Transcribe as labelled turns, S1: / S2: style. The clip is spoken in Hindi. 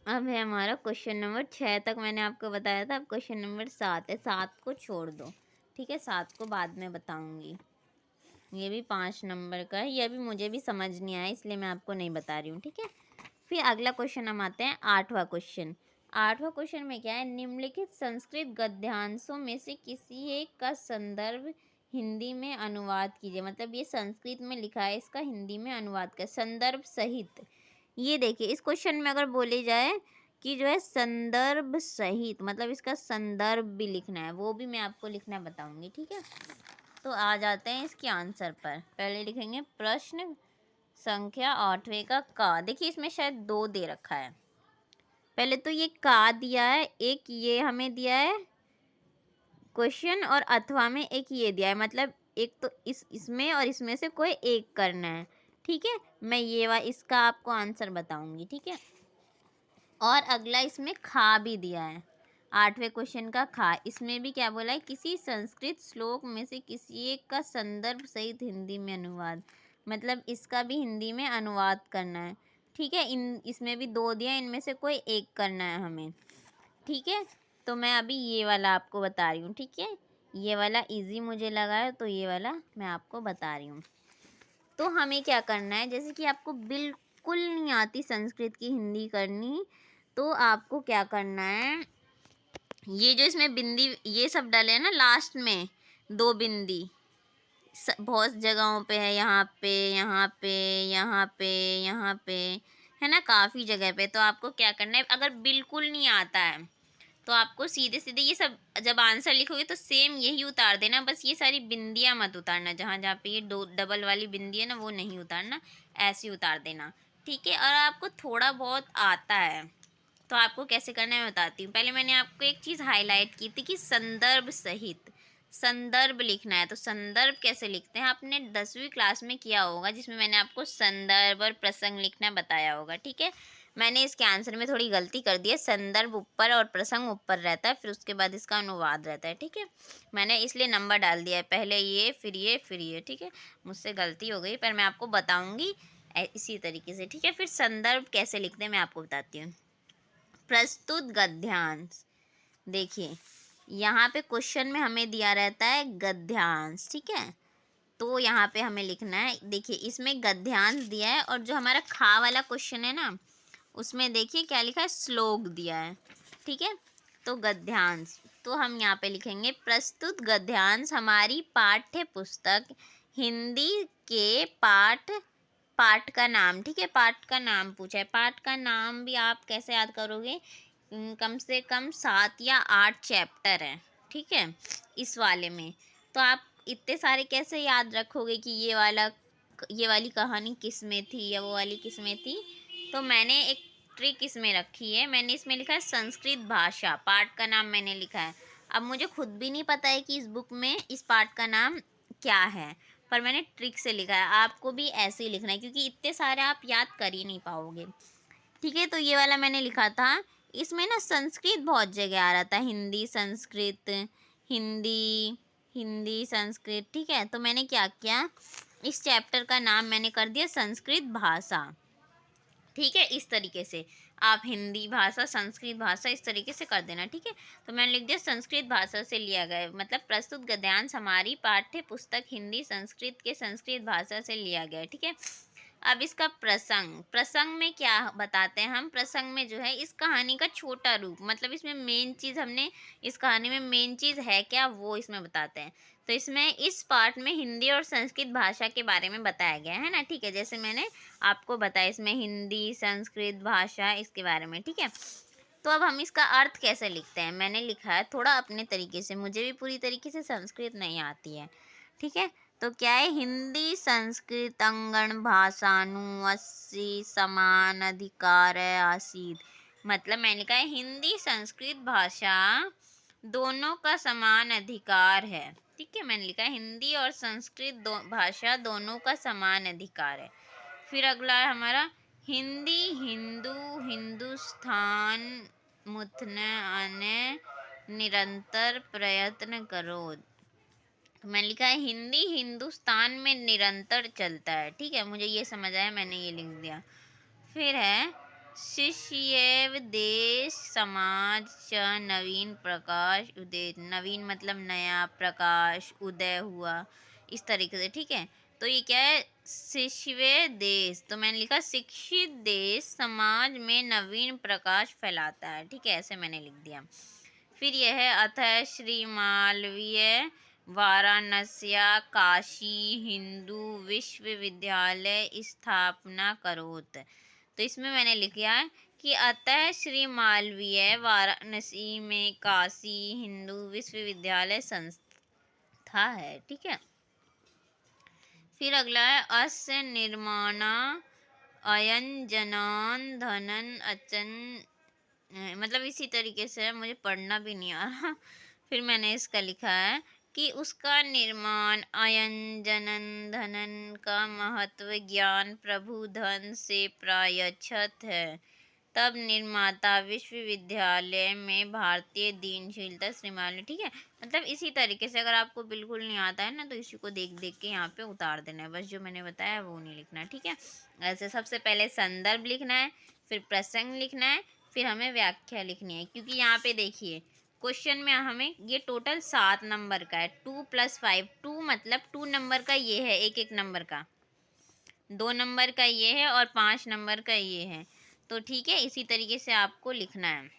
S1: अब है हमारा क्वेश्चन नंबर 6 तक मैंने आपको बताया था, अब क्वेश्चन नंबर 7 है, 7 को छोड़ दो, ठीक है, 7 को बाद में बताऊंगी। ये भी 5 नंबर का है, ये भी मुझे भी समझ नहीं आया इसलिए मैं आपको नहीं बता रही हूँ, ठीक है। फिर अगला क्वेश्चन हम आते हैं 8वां क्वेश्चन। 8वां क्वेश्चन में क्या है, निम्नलिखित संस्कृत गद्यांशों में से किसी एक का संदर्भ हिंदी में अनुवाद कीजिए। मतलब ये संस्कृत में लिखा है, इसका हिंदी में अनुवाद कर संदर्भ सहित। ये देखिए इस क्वेश्चन में अगर बोले जाए कि जो है संदर्भ सहित, मतलब इसका संदर्भ भी लिखना है, वो भी मैं आपको लिखना बताऊंगी, ठीक है। तो आ जाते हैं इसके आंसर पर। पहले लिखेंगे प्रश्न संख्या 8वें का। देखिए इसमें शायद 2 दे रखा है। पहले तो ये का दिया है, एक ये हमें दिया है क्वेश्चन, और अथवा में एक ये दिया है, मतलब एक तो इसमें और इसमें से कोई एक करना है, ठीक है। मैं ये इसका आपको आंसर बताऊंगी, ठीक है। और अगला इसमें खा भी दिया है, 8वें क्वेश्चन का खा। इसमें भी क्या बोला है, किसी संस्कृत श्लोक में से किसी एक का संदर्भ सहित हिंदी में अनुवाद, मतलब इसका भी हिंदी में अनुवाद करना है, ठीक है। इसमें भी 2 दिया, इनमें से कोई एक करना है हमें, ठीक है। तो मैं अभी ये वाला आपको बता रही हूँ, ठीक है। ये वाला इजी मुझे लगा है तो ये वाला मैं आपको बता रही हूँ। तो हमें क्या करना है, जैसे कि आपको बिल्कुल नहीं आती संस्कृत की हिंदी करनी, तो आपको क्या करना है, ये जो इसमें बिंदी ये सब डाले हैं ना लास्ट में, 2 बिंदी बहुत जगहों पे है, यहाँ पे, यहाँ पे, यहाँ पे, यहाँ पे, है ना, काफ़ी जगह पे। तो आपको क्या करना है, अगर बिल्कुल नहीं आता है तो आपको सीधे सीधे ये सब जब आंसर लिखोगे तो सेम यही उतार देना, बस ये सारी बिंदियाँ मत उतारना, जहाँ जहाँ पे ये 2 डबल वाली बिंदी है ना वो नहीं उतारना, ऐसे ही उतार देना, ठीक है। और आपको थोड़ा बहुत आता है तो आपको कैसे करना है मैं बताती हूँ। पहले मैंने आपको एक चीज़ हाईलाइट की थी कि संदर्भ सहित संदर्भ लिखना है। तो संदर्भ कैसे लिखते हैं, आपने 10वीं क्लास में किया होगा, जिसमें मैंने आपको संदर्भ और प्रसंग लिखना बताया होगा, ठीक है। मैंने इसके आंसर में थोड़ी गलती कर दी है, संदर्भ ऊपर और प्रसंग ऊपर रहता है, फिर उसके बाद इसका अनुवाद रहता है, ठीक है। मैंने इसलिए नंबर डाल दिया है, पहले ये फिर ये फिर ये, ठीक है। मुझसे गलती हो गई पर मैं आपको बताऊँगी इसी तरीके से, ठीक है। फिर संदर्भ कैसे लिखते हैं मैं आपको बताती हूँ। प्रस्तुत गद्यांश, देखिए यहाँ पे क्वेश्चन में हमें दिया रहता है गद्यांश, ठीक है। तो यहाँ पे हमें लिखना है, देखिए इसमें गद्यांश दिया है, और जो हमारा खा वाला क्वेश्चन है ना उसमें देखिए क्या लिखा है, श्लोक दिया है, ठीक है। तो गद्यांश, तो हम यहाँ पे लिखेंगे प्रस्तुत गद्यांश हमारी पाठ्य पुस्तक हिंदी के पाठ पाठ का नाम, ठीक है। पाठ का नाम पूछा है, पाठ का नाम भी आप कैसे याद करोगे, कम से कम 7 या 8 चैप्टर हैं, ठीक है, इस वाले में। तो आप इतने सारे कैसे याद रखोगे कि ये वाली कहानी किस में थी या वो वाली किस में थी। तो मैंने एक ट्रिक इसमें रखी है, मैंने इसमें लिखा है संस्कृत भाषा, पाठ का नाम मैंने लिखा है। अब मुझे खुद भी नहीं पता है कि इस बुक में इस पाठ का नाम क्या है, पर मैंने ट्रिक से लिखा है, आपको भी ऐसे ही लिखना है क्योंकि इतने सारे आप याद कर ही नहीं पाओगे, ठीक है। तो ये वाला मैंने लिखा था, इसमें ना संस्कृत बहुत जगह आ रहा था, हिंदी संस्कृत, हिंदी हिंदी संस्कृत, ठीक है। तो मैंने क्या किया, इस चैप्टर का नाम मैंने कर दिया संस्कृत भाषा, ठीक है। इस तरीके से आप हिंदी भाषा संस्कृत भाषा इस तरीके से कर देना, ठीक है। तो मैंने लिख दिया संस्कृत भाषा से लिया गया, मतलब प्रस्तुत गद्यांश हमारी पाठ्य पुस्तक हिंदी संस्कृत के संस्कृत भाषा से लिया गया, ठीक है। अब इसका प्रसंग, प्रसंग में क्या बताते हैं हम, प्रसंग में जो है इस कहानी का छोटा रूप, मतलब इसमें मेन चीज़ हमने इस कहानी में मेन चीज़ है क्या वो इसमें बताते हैं। तो इसमें इस पार्ट में हिंदी और संस्कृत भाषा के बारे में बताया गया है ना, ठीक है। जैसे मैंने आपको बताया इसमें हिंदी संस्कृत भाषा इसके बारे में, ठीक है। तो अब हम इसका अर्थ कैसे लिखते हैं, मैंने लिखा है थोड़ा अपने तरीके से, मुझे भी पूरी तरीके से संस्कृत नहीं आती है, ठीक है। तो क्या है, हिंदी संस्कृत अंगण भाषानु अस्सी समान अधिकार आसीद, मतलब मैंने कहा है हिंदी संस्कृत भाषा दोनों का समान अधिकार है, ठीक है। मैंने लिखा है हिंदी और संस्कृत भाषा दोनों का समान अधिकार है। फिर अगला है हमारा हिंदी हिंदू हिंदुस्तान मुथने आने निरंतर प्रयत्न करो। तो मैंने लिखा है हिंदी हिंदुस्तान में निरंतर चलता है, ठीक है। मुझे ये समझ आया, मैंने ये लिख दिया। फिर है शिष्येव देश समाज च नवीन प्रकाश उदय, नवीन मतलब नया, प्रकाश उदय हुआ, इस तरीके से, ठीक है। तो ये क्या है, शिष्य देश, तो मैंने लिखा शिक्षित देश समाज में नवीन प्रकाश फैलाता है, ठीक है, ऐसे मैंने लिख दिया। फिर यह है अतः श्री मालवीय वाराणस्या काशी हिंदू विश्वविद्यालय स्थापना करोत। तो इसमें मैंने लिखा है कि अतः श्री मालवीय वाराणसी में काशी हिंदू विश्वविद्यालय संस्था है, ठीक है। फिर अगला है अस्य निर्माणा अयन जनान धनन अचन, मतलब इसी तरीके से है, मुझे पढ़ना भी नहीं आ रहा। फिर मैंने इसका लिखा है कि उसका निर्माण अयन जनन धनन का महत्व ज्ञान प्रभु धन से प्रायच्छत है, तब निर्माता विश्वविद्यालय में भारतीय दीनशीलता श्रीमाली, ठीक है। मतलब इसी तरीके से अगर आपको बिल्कुल नहीं आता है ना, तो इसी को देख देख के यहाँ पे उतार देना है, बस जो मैंने बताया वो नहीं लिखना है, ठीक है। ऐसे सबसे पहले संदर्भ लिखना है, फिर प्रसंग लिखना है, फिर हमें व्याख्या लिखनी है, क्योंकि यहाँ पे देखिए क्वेश्चन में हमें ये टोटल 7 नंबर का है, 2 + 5, 2 मतलब 2 नंबर का ये है, एक नंबर का, 2 नंबर का ये है और 5 नंबर का ये है, तो ठीक है, इसी तरीके से आपको लिखना है।